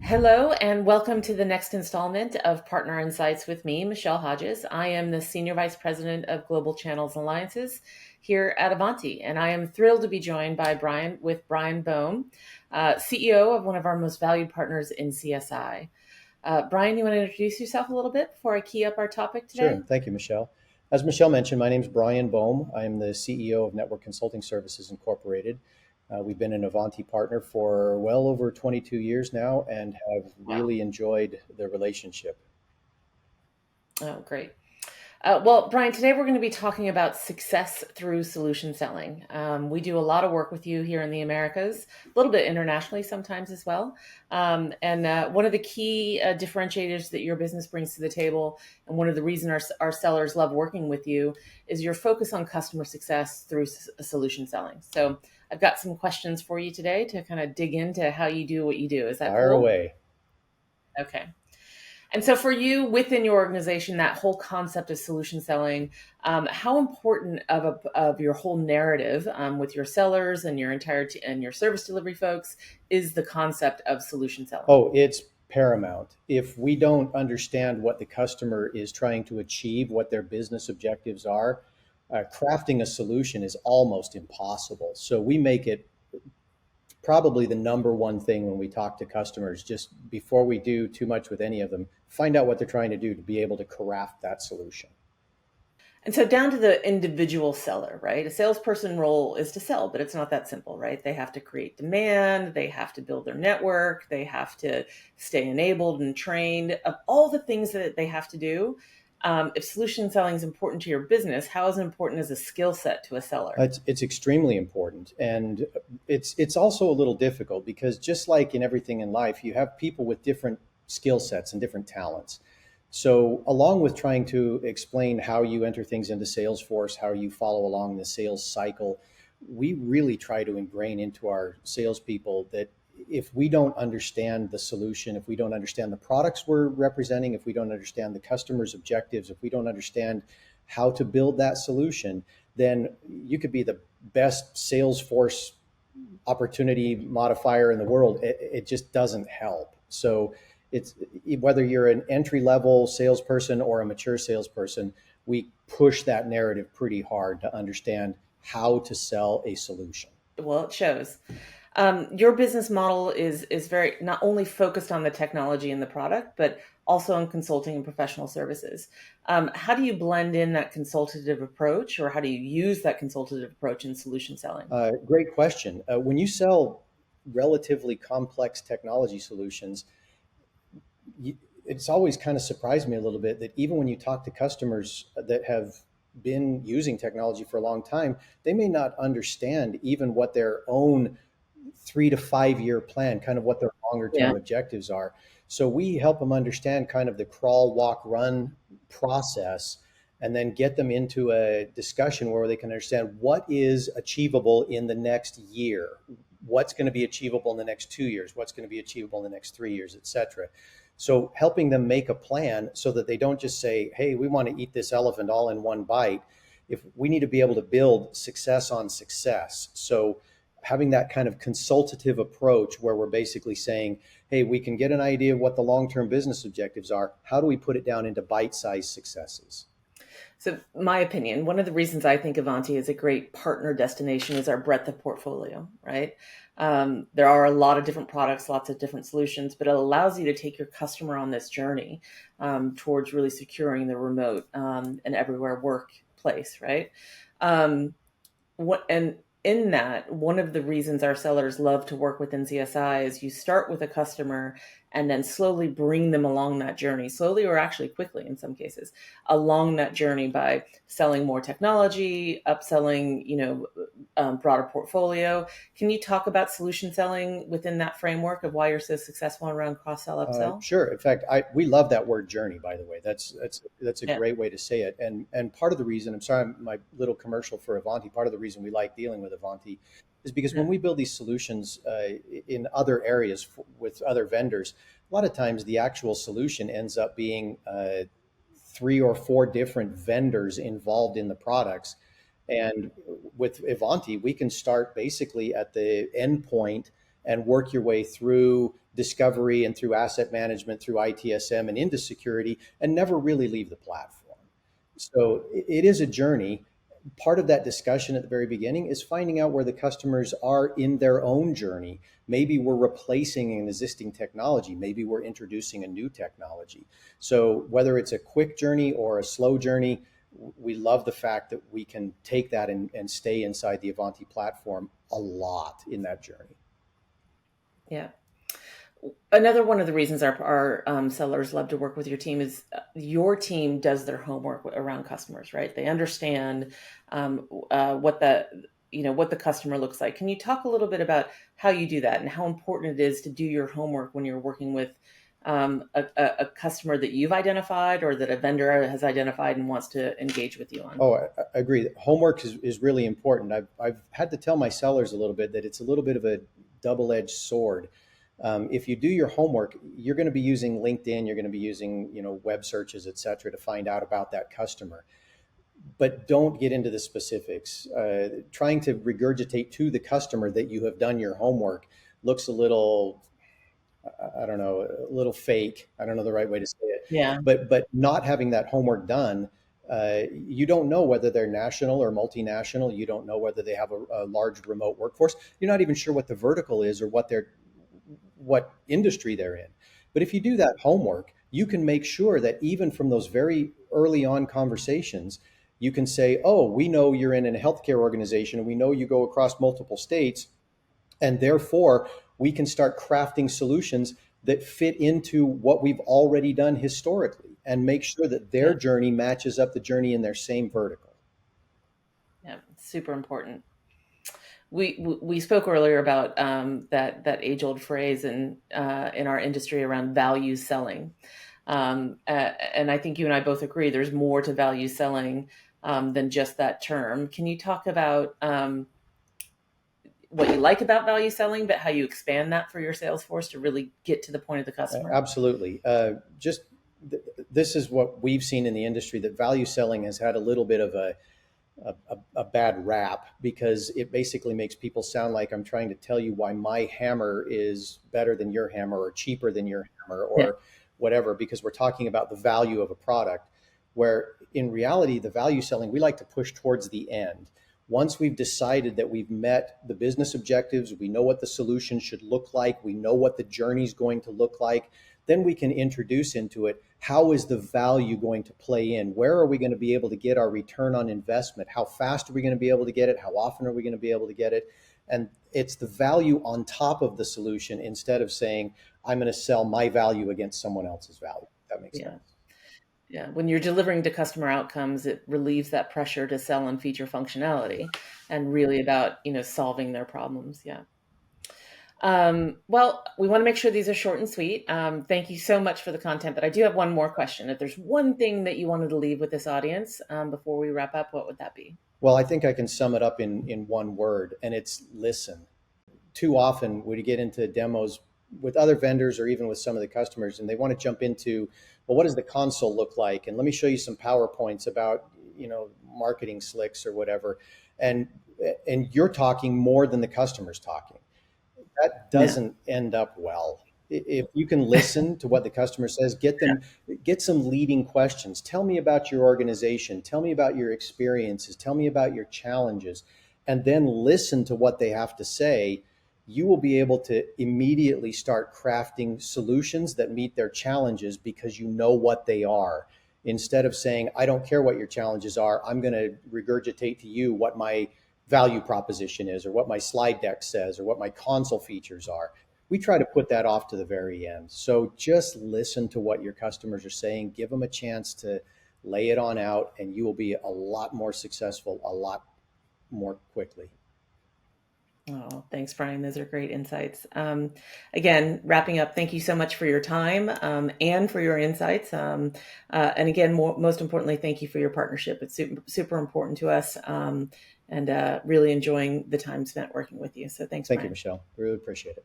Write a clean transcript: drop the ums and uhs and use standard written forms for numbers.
Hello, and welcome to the next installment of Partner Insights with me, Michelle Hodges. I am the Senior Vice President of Global Channels Alliances here at Ivanti, and I am thrilled to be joined by Bryan Boam, CEO of one of our most valued partners in CSI. Bryan, you want to introduce yourself a little bit before I key up our topic today? Sure. Thank you, Michelle. As Michelle mentioned, my name is Bryan Boam. I am the CEO of Network Consulting Services Incorporated. We've been an Avanti partner for well over 22 years now and have Wow. really enjoyed the relationship. Oh, great. Well, Bryan, today we're going to be talking about success through solution selling. We do a lot of work with you here in the Americas, a little bit internationally sometimes as well. And one of the key differentiators that your business brings to the table, and one of the reasons our sellers love working with you, is your focus on customer success through solution selling. So I've got some questions for you today to kind of dig into how you do what you do. Is that Fire cool? away. Okay. And so, for you within your organization, that whole concept of solution selling, how important of your whole narrative with your sellers and your and your service delivery folks is the concept of solution selling? Oh, it's paramount. If we don't understand what the customer is trying to achieve, what their business objectives are, crafting a solution is almost impossible. So we make it probably the number one thing when we talk to customers, just before we do too much with any of them, find out what they're trying to do to be able to craft that solution. And so, down to the individual seller, right? A salesperson role is to sell, but it's not that simple, right? They have to create demand, they have to build their network, they have to stay enabled and trained. Of all the things that they have to do, if solution selling is important to your business, how is it important as a skill set to a seller? It's extremely important, and it's also a little difficult because just like in everything in life, you have people with different skill sets and different talents. So, along with trying to explain how you enter things into Salesforce, how you follow along the sales cycle, we really try to ingrain into our salespeople that if we don't understand the solution, if we don't understand the products we're representing, if we don't understand the customer's objectives, if we don't understand how to build that solution, then you could be the best Salesforce opportunity modifier in the world. It just doesn't help. So it's whether you're an entry level salesperson or a mature salesperson, we push that narrative pretty hard to understand how to sell a solution. Well, it shows. Your business model is very not only focused on the technology and the product, but also on consulting and professional services. How do you blend in that consultative approach, or how do you use that consultative approach in solution selling? Great question. When you sell relatively complex technology solutions, it's always kind of surprised me a little bit that even when you talk to customers that have been using technology for a long time, they may not understand even what their own 3 to 5 year plan, kind of what their longer Yeah. term objectives are. So we help them understand kind of the crawl, walk, run process and then get them into a discussion where they can understand what is achievable in the next year, what's going to be achievable in the next 2 years, what's going to be achievable in the next 3 years, et cetera. So helping them make a plan so that they don't just say, hey, we want to eat this elephant all in one bite. If we need to be able to build success on success. So having that kind of consultative approach where we're basically saying, hey, we can get an idea of what the long-term business objectives are. How do we put it down into bite-sized successes? So, my opinion, one of the reasons I think Avanti is a great partner destination is our breadth of portfolio, right? There are a lot of different products, lots of different solutions, but it allows you to take your customer on this journey towards really securing the remote and everywhere workplace, right? What and in that, one of the reasons our sellers love to work within CSI is you start with a customer and then slowly bring them along that journey, slowly or actually quickly in some cases, along that journey by selling more technology, upselling, broader portfolio. Can you talk about solution selling within that framework of why you're so successful around cross sell, upsell? Sure. In fact, we love that word journey. By the way, that's a Yeah, great way to say it. And part of the reason, I'm sorry, my little commercial for Avanti. Part of the reason we like dealing with Avanti is because yeah, when we build these solutions in other areas with other vendors, a lot of times the actual solution ends up being 3 or 4 different vendors involved in the products. And with Ivanti, we can start basically at the endpoint and work your way through discovery and through asset management, through ITSM and into security, and never really leave the platform. So it is a journey. Part of that discussion at the very beginning is finding out where the customers are in their own journey. Maybe we're replacing an existing technology. Maybe we're introducing a new technology. So whether it's a quick journey or a slow journey, we love the fact that we can take that and stay inside the Ivanti platform a lot in that journey. Yeah. Another one of the reasons our sellers love to work with your team is your team does their homework around customers, right? They understand what the customer looks like. Can you talk a little bit about how you do that and how important it is to do your homework when you're working with a customer that you've identified or that a vendor has identified and wants to engage with you on? Oh, I agree. Homework is really important. I've had to tell my sellers a little bit that it's a little bit of a double-edged sword. If you do your homework, you're going to be using LinkedIn, you're going to be using, web searches, et cetera, to find out about that customer. But don't get into the specifics. Trying to regurgitate to the customer that you have done your homework looks a little, I don't know, a little fake. I don't know the right way to say it. Yeah. But not having that homework done, you don't know whether they're national or multinational. You don't know whether they have a large remote workforce. You're not even sure what the vertical is or what industry they're in. But if you do that homework, you can make sure that even from those very early on conversations, you can say, oh, we know you're in a healthcare organization and we know you go across multiple states. And therefore, we can start crafting solutions that fit into what we've already done historically and make sure that their journey matches up the journey in their same vertical. Yeah, super important. We spoke earlier about that age old phrase in our industry around value selling, and I think you and I both agree there's more to value selling than just that term. Can you talk about what you like about value selling, but how you expand that for your sales force to really get to the point of the customer? Absolutely. This is what we've seen in the industry, that value selling has had a little bit of a bad rap because it basically makes people sound like I'm trying to tell you why my hammer is better than your hammer or cheaper than your hammer or whatever, because we're talking about the value of a product, where in reality, the value selling, we like to push towards the end. Once we've decided that we've met the business objectives, we know what the solution should look like, we know what the journey is going to look like, then we can introduce into it, how is the value going to play in? Where are we going to be able to get our return on investment? How fast are we going to be able to get it? How often are we going to be able to get it? And it's the value on top of the solution instead of saying, I'm going to sell my value against someone else's value. That makes sense. Yeah, when you're delivering to customer outcomes, it relieves that pressure to sell and feature functionality and really about, solving their problems. Yeah. Well, we want to make sure these are short and sweet. Thank you so much for the content, but I do have one more question. If there's one thing that you wanted to leave with this audience before we wrap up, what would that be? Well, I think I can sum it up in one word, and it's listen. Too often we get into demos with other vendors or even with some of the customers, and they want to jump into, well, what does the console look like? And let me show you some PowerPoints about, marketing slicks or whatever. And you're talking more than the customer's talking. That doesn't end up well. If you can listen to what the customer says, get some leading questions. Tell me about your organization. Tell me about your experiences. Tell me about your challenges. And then listen to what they have to say. You will be able to immediately start crafting solutions that meet their challenges because you know what they are. Instead of saying, I don't care what your challenges are, I'm going to regurgitate to you what my value proposition is or what my slide deck says or what my console features are. We try to put that off to the very end. So just listen to what your customers are saying, give them a chance to lay it on out, and you will be a lot more successful, a lot more quickly. Oh, thanks, Bryan. Those are great insights. Again, wrapping up, thank you so much for your time and for your insights. And again, most importantly, thank you for your partnership. It's super important to us and really enjoying the time spent working with you. So thanks, Thank Bryan. you, Michelle. Really appreciate it.